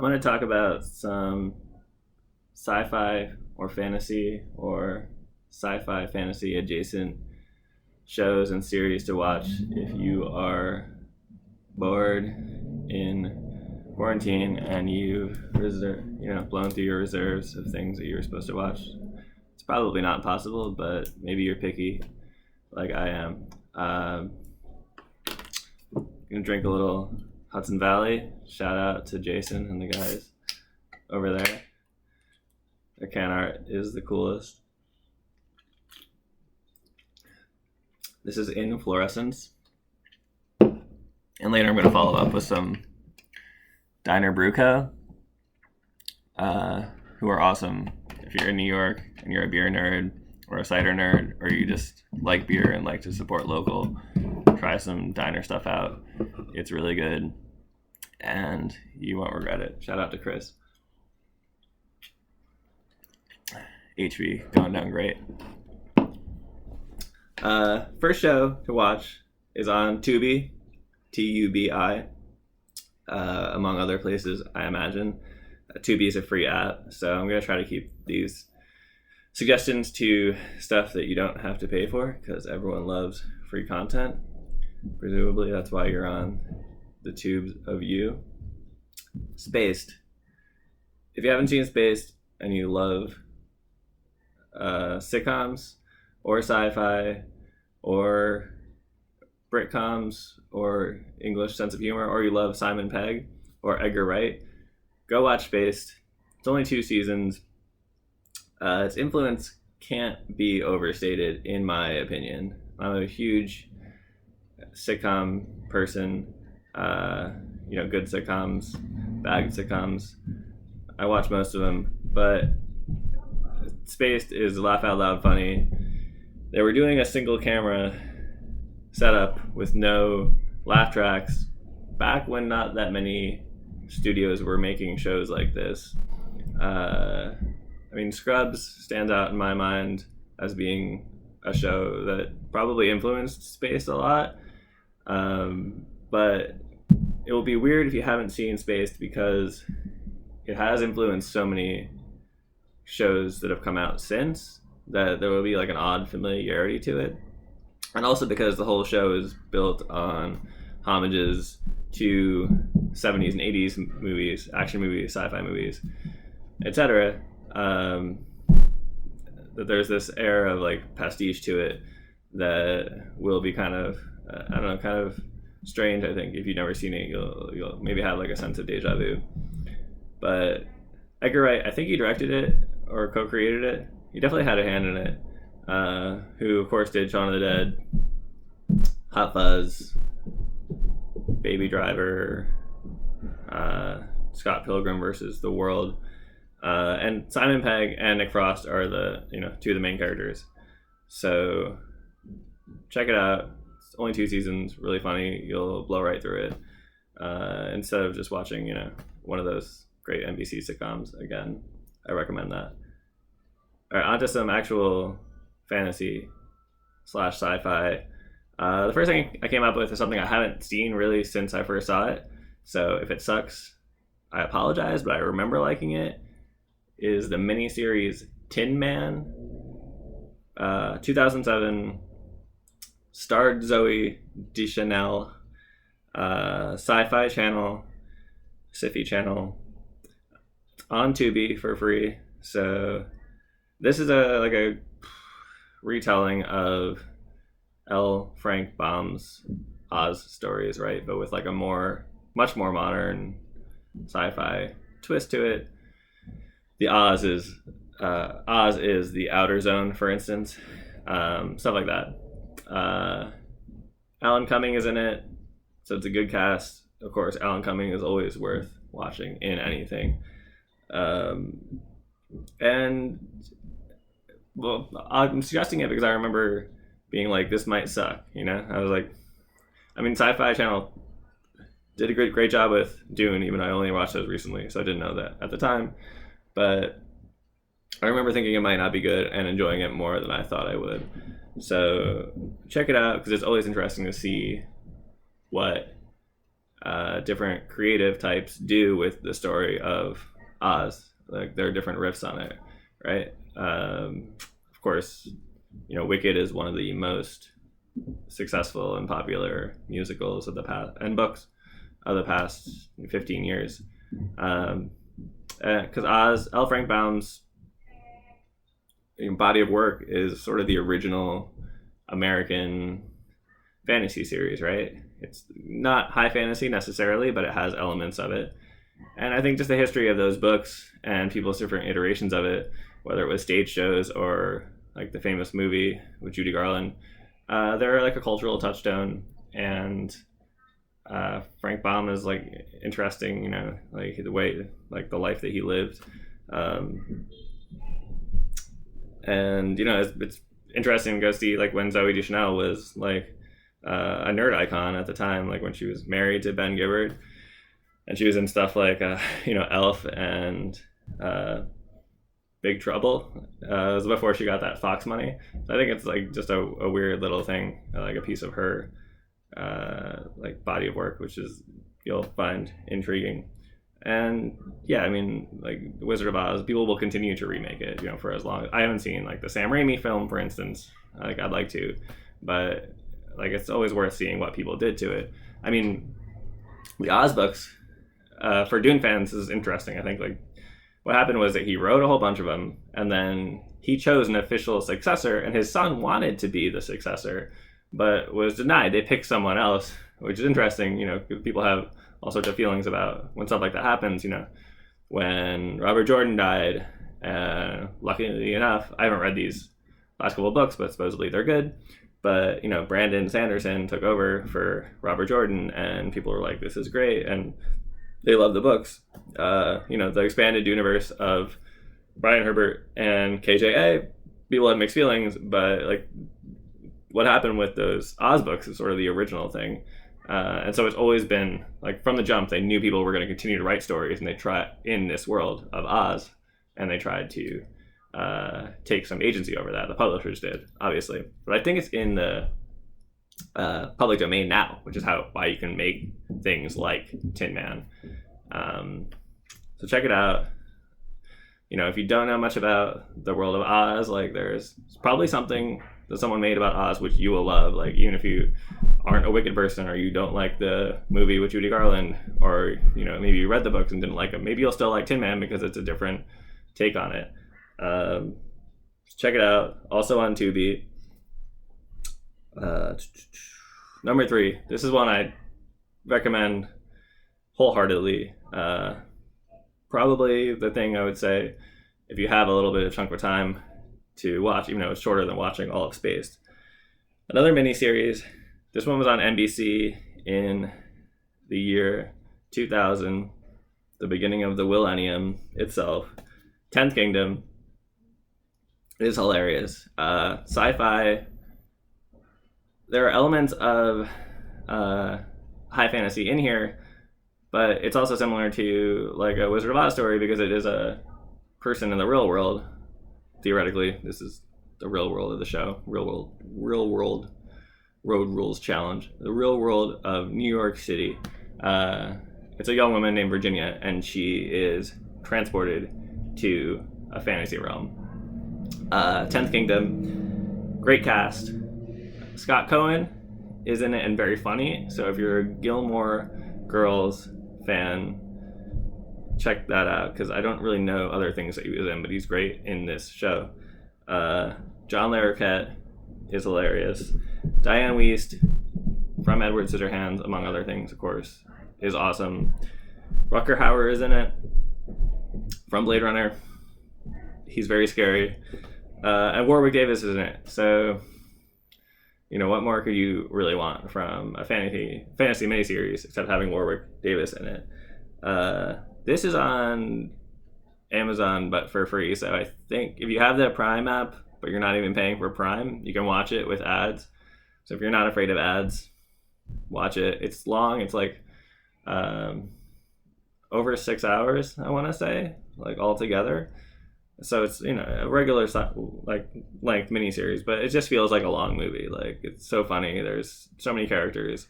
I'm going to talk about some sci-fi or fantasy or sci-fi fantasy adjacent shows and series to watch if you are bored in quarantine and blown through your reserves of things that you were supposed to watch. It's probably not possible, but maybe you're picky like I am. Gonna drink a little Hudson Valley. Shout out to Jason and the guys over there. Their can art is the coolest. This is in fluorescence. And later I'm going to follow up with some Diner Brew Co. Who are awesome. If you're in New York and you're a beer nerd or a cider nerd, or you just like beer and like to support local, try some Diner stuff out. It's really good and you won't regret it. Shout out to Chris. HV going down great. First show to watch is on Tubi, Tubi, among other places, I imagine. Tubi is a free app, so I'm going to try to keep these suggestions to stuff that you don't have to pay for, because everyone loves free content. Presumably that's why you're on the tubes of you. Spaced. If you haven't seen Spaced and you love sitcoms or sci-fi or Britcoms or English sense of humor, or you love Simon Pegg or Edgar Wright, go watch Spaced. It's only 2 seasons. Its influence can't be overstated, in my opinion. I'm a huge sitcom person. Good sitcoms, bad sitcoms. I watch most of them, but Spaced is laugh out loud funny. They were doing a single camera setup with no laugh tracks back when not that many studios were making shows like this. Scrubs stands out in my mind as being a show that probably influenced Spaced a lot. But it will be weird if you haven't seen Spaced, because it has influenced so many shows that have come out since that there will be like an odd familiarity to it. And also because the whole show is built on homages to 70s and 80s movies, action movies, sci-fi movies, etc. That there's this air of like pastiche to it that will be kind of strange. I think if you've never seen it, you'll maybe have like a sense of deja vu. But Edgar Wright, I think he directed it or co-created it. He definitely had a hand in it. Who of course did Shaun of the Dead, Hot Fuzz, Baby Driver, Scott Pilgrim versus the World, and Simon Pegg and Nick Frost are the 2 of the main characters. So check it out. It's only 2 seasons, really funny. You'll blow right through it. Instead of just watching one of those great NBC sitcoms again. I recommend that. All right, on to some actual fantasy / sci-fi. The first thing I came up with is something I haven't seen really since I first saw it. So if it sucks, I apologize, but I remember liking it. Is the miniseries Tinman, 2007, starred Zoe Deschanel, Sci-Fi channel, SciFi channel, on Tubi for free. So this is a retelling of L. Frank Baum's Oz stories, right? But with like a much more modern sci-fi twist to it. The Oz is the outer zone, for instance, stuff like that. Alan Cumming is in it, so it's a good cast. Of course, Alan Cumming is always worth watching in anything. I'm suggesting it because I remember being like, this might suck, I was like, Sci-Fi Channel did a great job with Dune, even though I only watched those recently, so I didn't know that at the time. But I remember thinking it might not be good and enjoying it more than I thought I would. So check it out, because it's always interesting to see what different creative types do with the story of Oz. Like there are different riffs on it, right? Of course, Wicked is one of the most successful and popular musicals of the past and books of the past 15 years. Because Oz, L. Frank Baum's body of work is sort of the original American fantasy series, right? It's not high fantasy necessarily, but it has elements of it. And I think just the history of those books and people's different iterations of it, whether it was stage shows or like the famous movie with Judy Garland, they're like a cultural touchstone. And Frank Baum is like interesting, like the way, like the life that he lived. And it's interesting to go see like when Zooey Deschanel was like a nerd icon at the time, like when she was married to Ben Gibbard, and she was in stuff like Elf and Big Trouble. It was before she got that Fox money. So I think it's like just a weird little thing, like a piece of her like body of work, which is you'll find intriguing. And yeah, I mean, like Wizard of Oz, people will continue to remake it, for as long. I haven't seen like the Sam Raimi film, for instance. Like I'd like to, but like it's always worth seeing what people did to it. I mean, the Oz books for Dune fans is interesting. I think like what happened was that he wrote a whole bunch of them, and then he chose an official successor, and his son wanted to be the successor, but was denied. They picked someone else, which is interesting. Because people have all sorts of feelings about when stuff like that happens. When Robert Jordan died, luckily enough, I haven't read these last couple of books, but supposedly they're good. But, Brandon Sanderson took over for Robert Jordan, and people were like, this is great. And they love the books. The expanded universe of Brian Herbert and KJA, people had mixed feelings, but like what happened with those Oz books is sort of the original thing. And so it's always been like from the jump, they knew people were going to continue to write stories, and they tried in this world of Oz, and they tried to take some agency over that. The publishers did, obviously, but I think it's in the public domain now, which is why you can make things like Tinman. So check it out. If you don't know much about the world of Oz, like there's probably something that someone made about Oz which you will love. Like even if you aren't a Wicked person, or you don't like the movie with Judy Garland, or maybe you read the books and didn't like them, maybe you'll still like Tin Man because it's a different take on it. Check it out. Also on Tubi. Number 3. This is one I recommend wholeheartedly. Probably the thing I would say if you have a little bit of chunk of time to watch, even though it's shorter than watching all of Spaced. Another miniseries. This one was on NBC in the year 2000, the beginning of the millennium itself. 10th Kingdom. It is hilarious. Sci-fi. There are elements of high fantasy in here, but it's also similar to like a Wizard of Oz story because it is a person in the real world. Theoretically, this is the real world of the show. Real world road rules challenge. The real world of New York City. It's a young woman named Virginia, and she is transported to a fantasy realm. 10th Kingdom, great cast. Scott Cohen is in it and very funny. So if you're a Gilmore Girls fan, check that out, because I don't really know other things that he was in, but he's great in this show. John Larroquette is hilarious. Diane Wiest from Edward Scissorhands, among other things, of course, is awesome. Rutger Hauer is in it from Blade Runner. He's very scary. And Warwick Davis is in it. So, what more could you really want from a fantasy miniseries except having Warwick Davis in it? This is on Amazon, but for free. So I think if you have the Prime app, but you're not even paying for Prime, you can watch it with ads. So if you're not afraid of ads, watch it. It's long. It's like over 6 hours, I want to say, like all together. So it's, a regular like length miniseries, but it just feels like a long movie. Like, it's so funny. There's so many characters.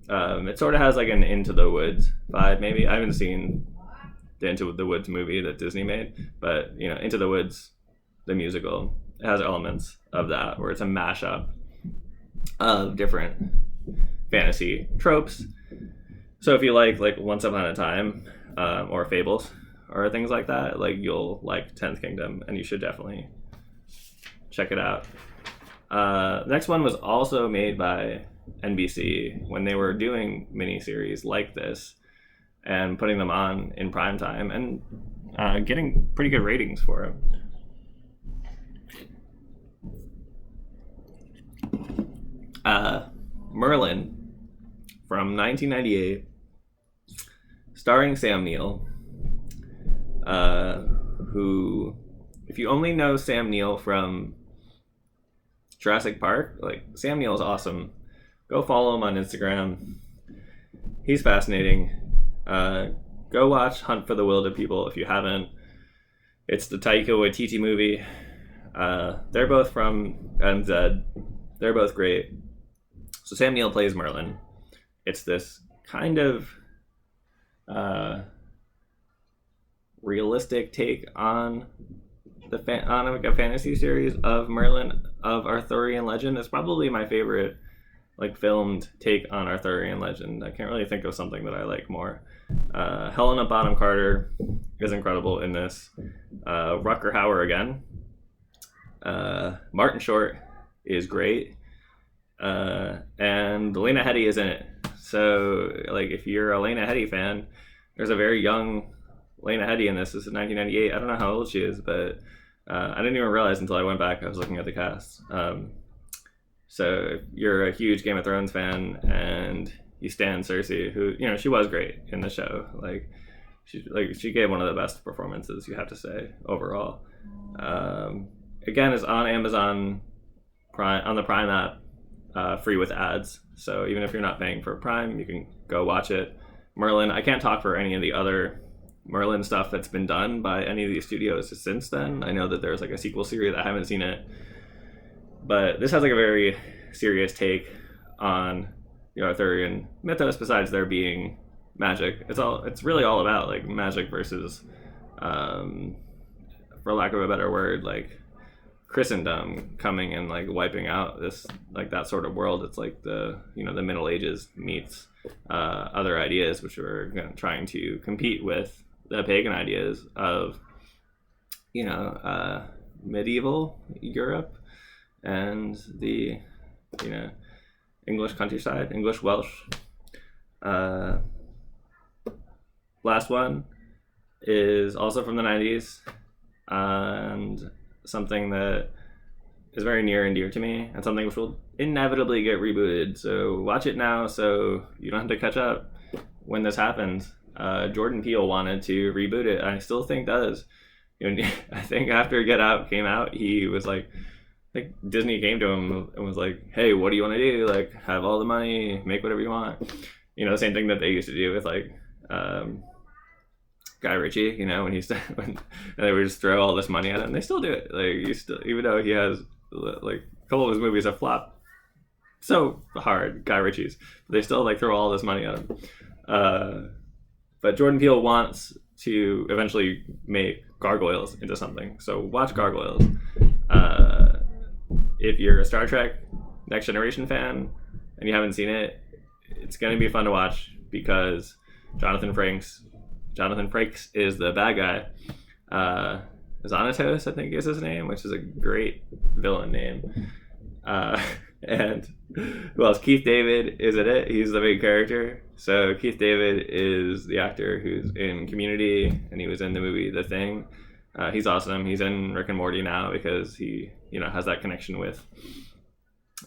It sort of has like an Into the Woods vibe. Maybe I haven't seen the Into the Woods movie that Disney made, but Into the Woods, the musical, it has elements of that, where it's a mashup of different fantasy tropes. So if you like Once Upon a Time, or Fables, or things like that, like, you'll like 10th Kingdom, and you should definitely check it out. The next one was also made by NBC when they were doing miniseries like this and putting them on in prime time, and getting pretty good ratings for it. Merlin from 1998, starring Sam Neill, who, if you only know Sam Neill from Jurassic Park, like, Sam Neill is awesome. Go follow him on Instagram. He's fascinating. Go watch Hunt for the Wilderpeople if you haven't. It's the Taika Waititi movie. They're both from NZ. They're both great. So Sam Neill plays Merlin. It's this kind of realistic take on on like a fantasy series of Merlin, of Arthurian legend. It's probably my favorite filmed take on Arthurian legend. I can't really think of something that I like more. Helena Bonham Carter is incredible in this. Rutger Hauer again. Martin Short is great. And Lena Headey is in it. So, if you're a Lena Headey fan, there's a very young Lena Headey in this. This is 1998. I don't know how old she is, but I didn't even realize until I went back. I was looking at the cast. So if you're a huge Game of Thrones fan and you stan Cersei, who, she was great in the show. She gave one of the best performances, you have to say, overall. Again, it's on Amazon Prime, on the Prime app, free with ads. So even if you're not paying for Prime, you can go watch it. Merlin, I can't talk for any of the other Merlin stuff that's been done by any of these studios since then. I know that there's a sequel series. I haven't seen it, but this has a very serious take on the Arthurian mythos. Besides there being magic, it's really all about magic versus, for lack of a better word, Christendom coming and wiping out this that sort of world. It's the the Middle Ages meets other ideas which were trying to compete with the pagan ideas of medieval Europe and the English countryside, English Welsh. Last one is also from the 90s, and something that is very near and dear to me, and something which will inevitably get rebooted. So watch it now so you don't have to catch up when this happens. Jordan Peele wanted to reboot it. I still think does. I think after Get Out came out, he was Disney came to him and was like, hey, what do you want to do? Have all the money, make whatever you want. The same thing that they used to do with Guy Ritchie, when they would just throw all this money at him. They still do it. Even though he has a couple of his movies have flopped so hard, Guy Ritchie's, they still throw all this money at him. But Jordan Peele wants to eventually make Gargoyles into something. So watch Gargoyles. If you're a Star Trek Next Generation fan and you haven't seen it, it's going to be fun to watch because Jonathan Frakes is the bad guy. Xanatos, I think is his name, which is a great villain name. And who else? Keith David is in it. He's the big character. So Keith David is the actor who's in Community, and he was in the movie The Thing. He's awesome. He's in Rick and Morty now because he, has that connection with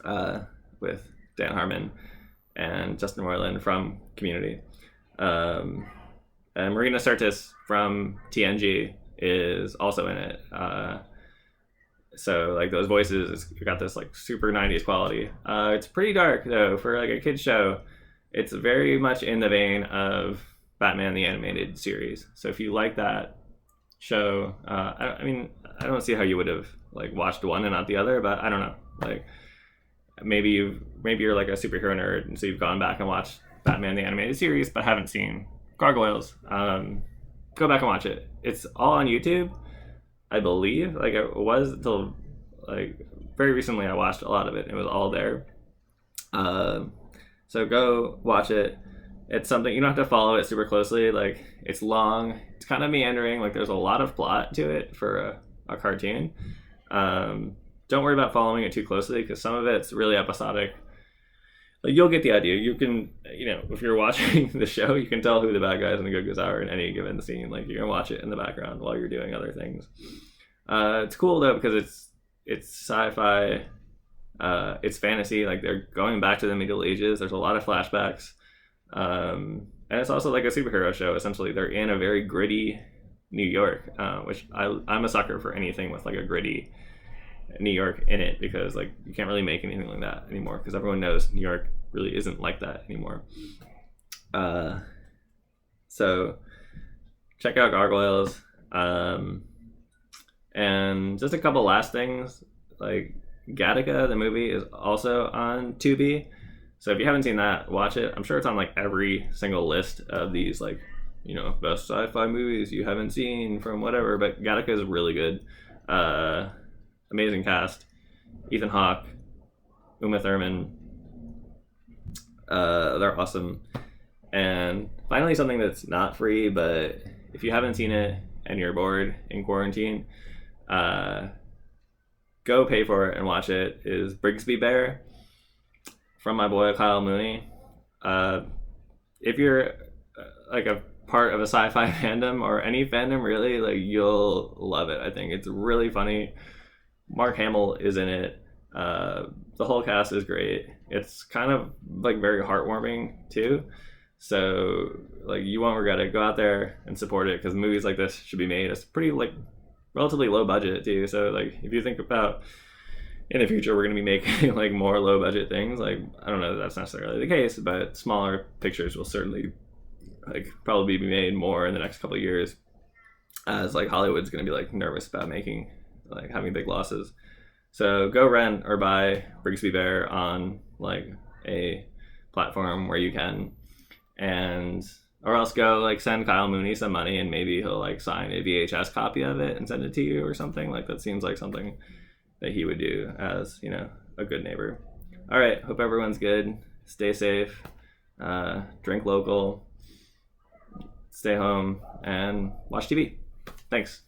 Dan Harmon and Justin Roiland from Community. And Marina Sirtis from TNG is also in it. So those voices, it's got this super 90s quality. It's pretty dark though for a kid's show. It's very much in the vein of Batman the Animated Series. So if you like that, show. I mean, I don't see how you would have like watched one and not the other, but I don't know. Like maybe you're like a superhero nerd, and so you've gone back and watched Batman the animated series, but haven't seen Gargoyles. Go back and watch it. It's all on YouTube, I believe. Like it was until like very recently. I watched a lot of it. It was all there. So go watch it. It's something you don't have to follow it super closely. Like it's long. It's kind of meandering. Like there's a lot of plot to it for a cartoon. Don't worry about following it too closely because some of it's really episodic. Like you'll get the idea. You can, if you're watching the show, you can tell who the bad guys and the good guys are in any given scene. Like you're gonna watch it in the background while you're doing other things. It's cool though because it's sci-fi. It's fantasy. Like they're going back to the Middle Ages. There's a lot of flashbacks, and it's also like a superhero show. Essentially, they're in a very gritty New York, which I'm a sucker for anything with like a gritty New York in it because like you can't really make anything like that anymore because everyone knows New York really isn't like that anymore. So check out Gargoyles, and just a couple last things like Gattaca the movie is also on Tubi, so if you haven't seen that, watch it. I'm sure it's on like every single list of these like best sci-fi movies you haven't seen from whatever, but Gattaca is really good. Amazing cast. Ethan Hawke, Uma Thurman. They're awesome. And finally, something that's not free, but if you haven't seen it and you're bored in quarantine, go pay for it and watch it, is Brigsby Bear from my boy Kyle Mooney. If you're like a part of a sci-fi fandom or any fandom really, like you'll love it. I think it's really funny. Mark Hamill is in it. The whole cast is great. It's kind of like very heartwarming too. So like you won't regret it. Go out there and support it because movies like this should be made. It's pretty like relatively low budget too. So like if you think about in the future we're going to be making like more low budget things, like I don't know if that's necessarily the case, but smaller pictures will certainly like probably be made more in the next couple of years as like Hollywood's going to be like nervous about having big losses. So go rent or buy Brigsby Bear on like a platform where you can, or else go like send Kyle Mooney some money and maybe he'll like sign a VHS copy of it and send it to you or something. Like that seems like something that he would do as a good neighbor. All right, hope everyone's good. Stay safe, drink local, stay home, and watch TV. Thanks.